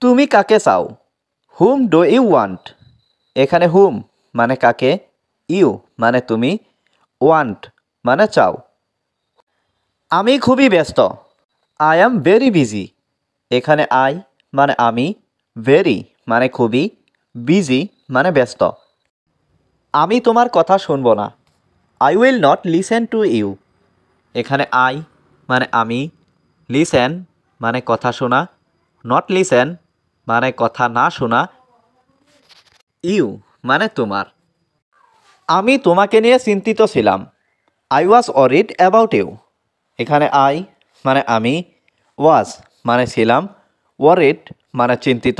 তুমি কাকে চাও? Whom do you want? এখানে হুম মানে কাকে, ইউ মানে তুমি, ওয়ান্ট মানে চাও। আমি খুবই ব্যস্ত। I am very busy. এখানে আই মানে আমি, ভেরি মানে খুবই, বিজি মানে ব্যস্ত। আমি তোমার কথা শুনব না। I will not listen to you. এখানে আই মানে আমি, লিসেন মানে কথা শোনা, নট লিসেন মানে কথা না শোনা, ইউ মানে তোমার। আমি তোমাকে নিয়ে চিন্তিত ছিলাম। I was worried about you. এখানে আই মানে আমি, ওয়াজ মানে ছিলাম, ওয়ারিড মানে চিন্তিত,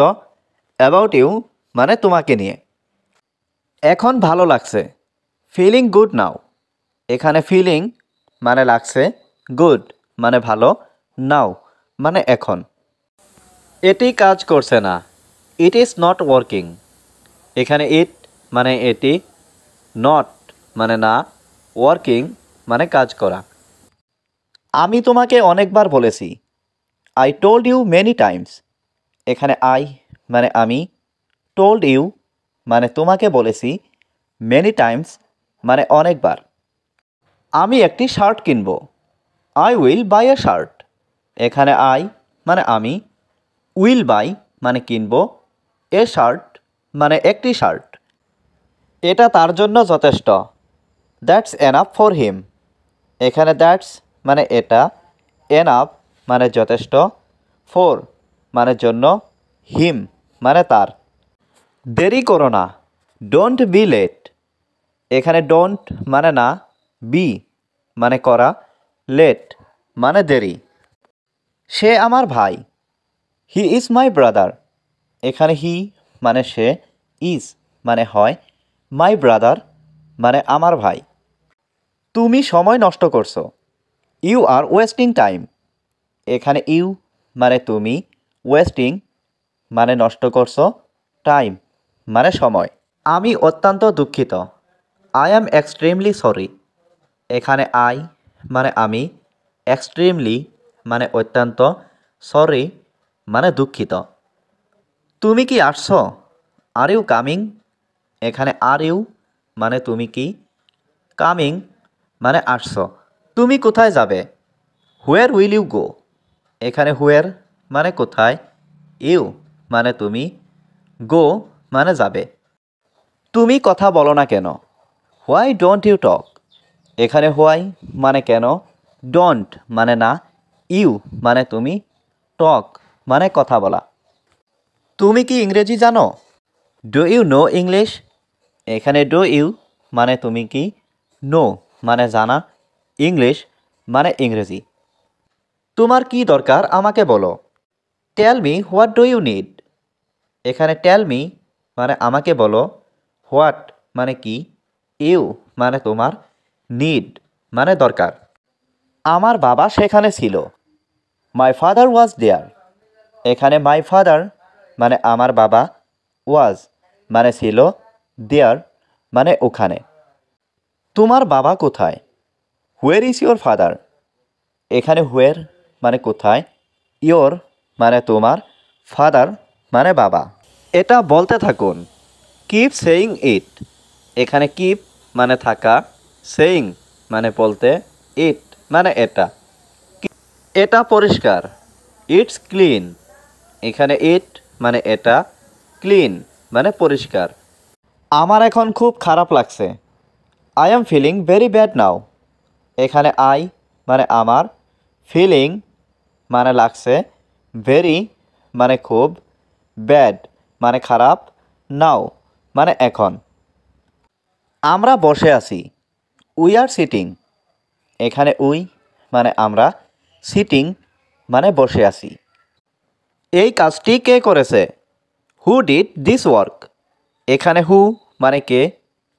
অ্যাবাউট ইউ মানে তোমাকে নিয়ে। এখন ভালো লাগছে। Feeling good now. এখানে ফিলিং মানে লাগছে, গুড মানে ভালো, নাও মানে এখন। এটি কাজ করছে না। It is not working. এখানে ইট মানে এটি, নট মানে না, ওয়ার্কিং মানে কাজ করা। আমি তোমাকে অনেকবার বলেছি। I told you many times. এখানে আই মানে আমি, টোল্ড ইউ মানে তোমাকে বলেছি, মেনি টাইমস মানে অনেকবার। আমি একটি শার্ট কিনব। I will buy A shirt. এখানে আই মানে আমি, উইল বাই মানে কিনব, এ শার্ট মানে একটি শার্ট। এটা তার জন্য যথেষ্ট। That's enough for him. এখানে দ্যাটস মানে এটা, এনাফ মানে যথেষ্ট, ফর মানে জন্য, হিম মানে তার। দেরি করো না। Don't be late. এখানে ডোন্ট মানে না, বি মানে করা, লেট মানে দেরি। সে আমার ভাই। He is my brother. এখানে হি মানে সে, ইজ মানে হয়, মাই ব্রাদার মানে আমার ভাই। তুমি সময় নষ্ট করছো। You are wasting time. এখানে ইউ মানে তুমি, ওয়েস্টিং মানে নষ্ট করছো, টাইম মানে সময়। আমি অত্যন্ত দুঃখিত। I am extremely sorry. এখানে আই মানে আমি, এক্সট্রিমলি মানে অত্যন্ত, সরি মানে দুঃখিত। তুমি কি আসছো? Are you coming? এখানে আর ইউ মানে তুমি কি, কামিং মানে আসছো। তুমি কোথায় যাবে? হুয়ার উইল ইউ গো? এখানে হুয়ার মানে কোথায়, ইউ মানে তুমি, গো মানে যাবে। তুমি কথা বলো না কেন? Why don't you talk? এখানে হোয়াই মানে কেন, ডোন্ট মানে না, ইউ মানে তুমি, টক মানে কথা বলা। তুমি কি ইংরেজি জানো? Do you know English? এখানে ডু ইউ মানে তুমি কি, নো মানে জানা, ইংলিশ মানে ইংরেজি। তোমার কি দরকার আমাকে বলো। Tell me what do you need? এখানে টেল মি মানে আমাকে বলো, হোয়াট মানে কি, ইউ মানে তোমার, নিড মানে দরকার। আমার বাবা সেখানে ছিল। মাই ফাদার ওয়াজ দেয়ার। এখানে মাই ফাদার মানে আমার বাবা, ওয়াজ মানে ছিল, দেয়ার মানে ওখানে। তোমার বাবা কোথায়? হুয়ের ইজ ইয়োর ফাদার? এখানে হুয়ের মানে কোথায়, ইয়োর মানে তোমার, ফাদার মানে বাবা। এটা বলতে থাকুন। কিপ সেইং ইট। এখানে কিপ মানে থাকা, সেইং মানে বলতে, ইট মানে এটা। এটা পরিষ্কার। It's clean. এখানে ইট মানে এটা, ক্লিন মানে পরিষ্কার। আমার এখন খুব খারাপ লাগছে। I am feeling very bad now. এখানে আই মানে আমার, ফিলিং মানে লাগছে, ভেরি মানে খুব, ব্যাড মানে খারাপ, নাও মানে এখন। আমরা বসে আছি। We are sitting. এখানে উই মানে আমরা, সিটিং মানে বসে আছি। এই কাজটি কে করেছে? Who did this work? এখানে হু মানে কে,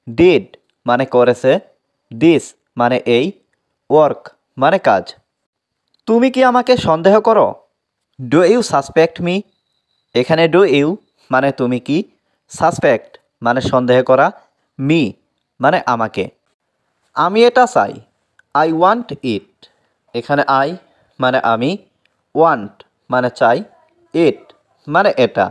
ডিড মানে করেছে, দিস মানে এই, ওয়ার্ক মানে কাজ। তুমি কি আমাকে সন্দেহ করো? Do you suspect me? এখানে ডু ইউ মানে তুমি কি, সাসপেক্ট মানে সন্দেহ করা, মি মানে আমাকে। আমি এটা চাই। আই ওয়ান্ট ইট। এখানে আই মানে আমি, ওয়ান্ট মানে চাই, ইট মানে এটা